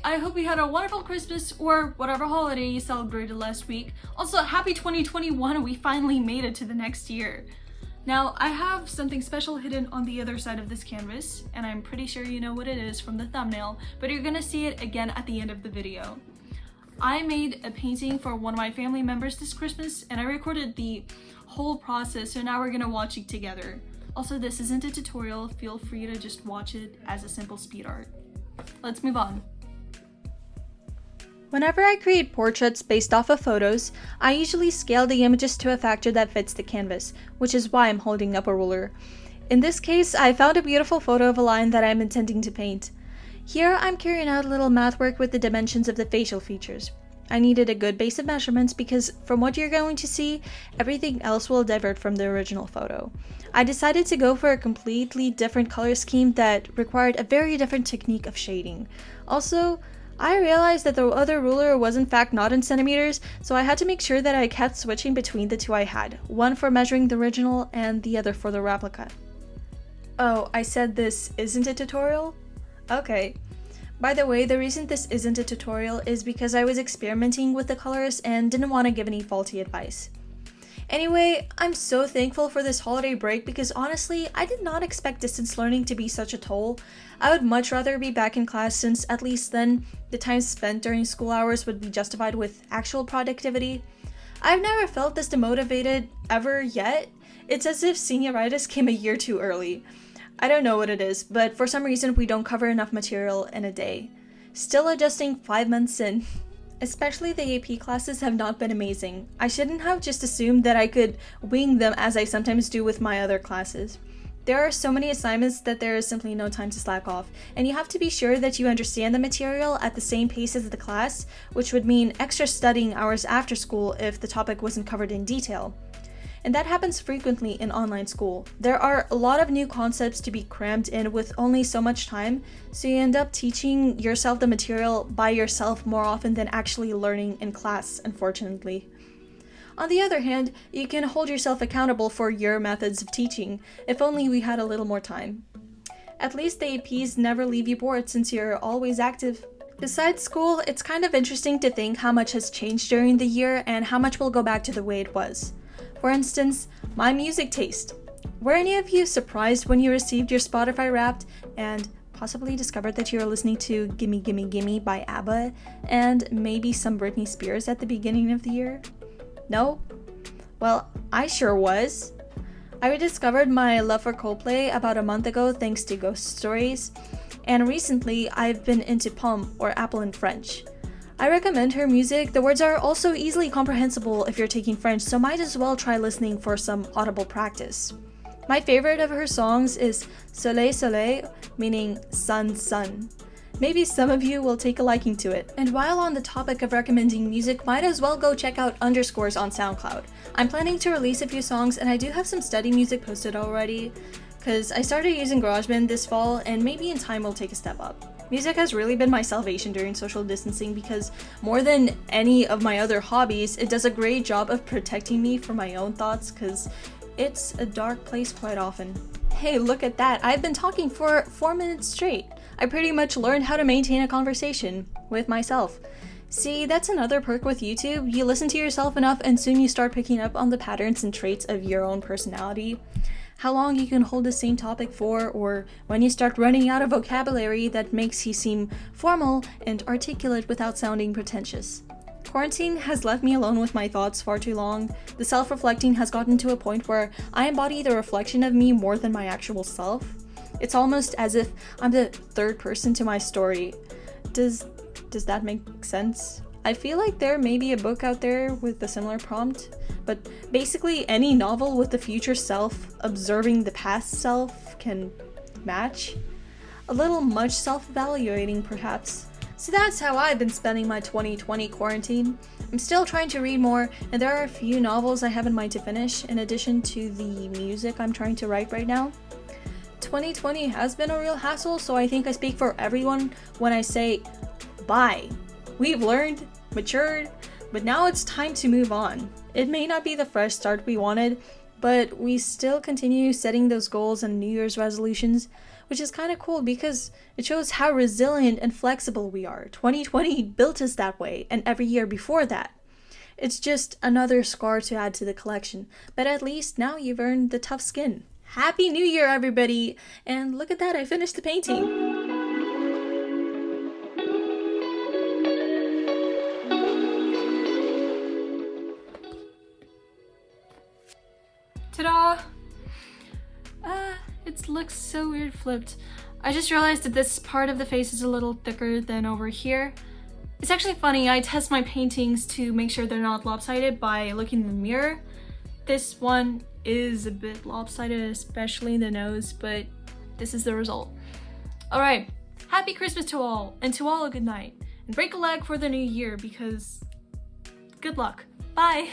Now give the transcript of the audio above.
I hope you had a wonderful Christmas or whatever holiday you celebrated last week. Also, happy 2021, we finally made it to the next year. Now, I have something special hidden on the other side of this canvas, and I'm pretty sure you know what it is from the thumbnail, but you're gonna see it again at the end of the video. I made a painting for one of my family members this Christmas, and I recorded the whole process, so now we're gonna watch it together. Also, this isn't a tutorial, feel free to just watch it as a simple speed art. Let's move on. Whenever I create portraits based off of photos, I usually scale the images to a factor that fits the canvas, which is why I'm holding up a ruler. In this case, I found a beautiful photo of a lion that I'm intending to paint. Here, I'm carrying out a little math work with the dimensions of the facial features. I needed a good base of measurements because, from what you're going to see, everything else will divert from the original photo. I decided to go for a completely different color scheme that required a very different technique of shading. Also, I realized that the other ruler was in fact not in centimeters, so I had to make sure that I kept switching between the two I had, one for measuring the original and the other for the replica. Oh, I said this isn't a tutorial? Okay. By the way, the reason this isn't a tutorial is because I was experimenting with the colors and didn't want to give any faulty advice. Anyway, I'm so thankful for this holiday break because honestly, I did not expect distance learning to be such a toll. I would much rather be back in class since at least then, the time spent during school hours would be justified with actual productivity. I've never felt this demotivated ever yet. It's as if senioritis came a year too early. I don't know what it is, but for some reason we don't cover enough material in a day. Still adjusting 5 months in. Especially the AP classes have not been amazing. I shouldn't have just assumed that I could wing them as I sometimes do with my other classes. There are so many assignments that there is simply no time to slack off, and you have to be sure that you understand the material at the same pace as the class, which would mean extra studying hours after school if the topic wasn't covered in detail. And that happens frequently in online school. There are a lot of new concepts to be crammed in with only so much time, so you end up teaching yourself the material by yourself more often than actually learning in class, unfortunately. On the other hand, you can hold yourself accountable for your methods of teaching, if only we had a little more time. At least the APs never leave you bored since you're always active. Besides school, it's kind of interesting to think how much has changed during the year and how much will go back to the way it was. For instance, my music taste. Were any of you surprised when you received your Spotify Wrapped and possibly discovered that you were listening to Gimme Gimme Gimme by ABBA and maybe some Britney Spears at the beginning of the year? No? Well, I sure was. I rediscovered my love for Coldplay about a month ago thanks to Ghost Stories, and recently I've been into Pomme, or Apple in French. I recommend her music. The words are also easily comprehensible if you're taking French, so might as well try listening for some audible practice. My favorite of her songs is Soleil, Soleil, meaning sun, sun. Maybe some of you will take a liking to it. And while on the topic of recommending music, might as well go check out Underscores on SoundCloud. I'm planning to release a few songs and I do have some study music posted already, because I started using GarageBand this fall and maybe in time will take a step up. Music has really been my salvation during social distancing because more than any of my other hobbies, it does a great job of protecting me from my own thoughts because it's a dark place quite often. Hey, look at that. I've been talking for 4 minutes straight. I pretty much learned how to maintain a conversation with myself. See, that's another perk with YouTube. You listen to yourself enough and soon you start picking up on the patterns and traits of your own personality. How long you can hold the same topic for, or when you start running out of vocabulary that makes you seem formal and articulate without sounding pretentious. Quarantine has left me alone with my thoughts far too long. The self-reflecting has gotten to a point where I embody the reflection of me more than my actual self. It's almost as if I'm the third person to my story. Does that make sense? I feel like there may be a book out there with a similar prompt, but basically any novel with the future self observing the past self can match. A little much self-evaluating, perhaps. So that's how I've been spending my 2020 quarantine. I'm still trying to read more, and there are a few novels I have in mind to finish, in addition to the music I'm trying to write right now. 2020 has been a real hassle, so I think I speak for everyone when I say, bye. We've learned, matured, but now it's time to move on. It may not be the fresh start we wanted, but we still continue setting those goals and New Year's resolutions. which is kind of cool because it shows how resilient and flexible we are. 2020 built us that way, and every year before that. It's just another scar to add to the collection, but at least now you've earned the tough skin. Happy New Year, everybody! And look at that, I finished the painting! Ta-da! It looks so weird flipped. I just realized that this part of the face is a little thicker than over here. It's actually funny, I test my paintings to make sure they're not lopsided by looking in the mirror. This one is a bit lopsided, especially the nose, but this is the result. Alright, happy Christmas to all, and to all a good night. And break a leg for the new year because good luck. Bye!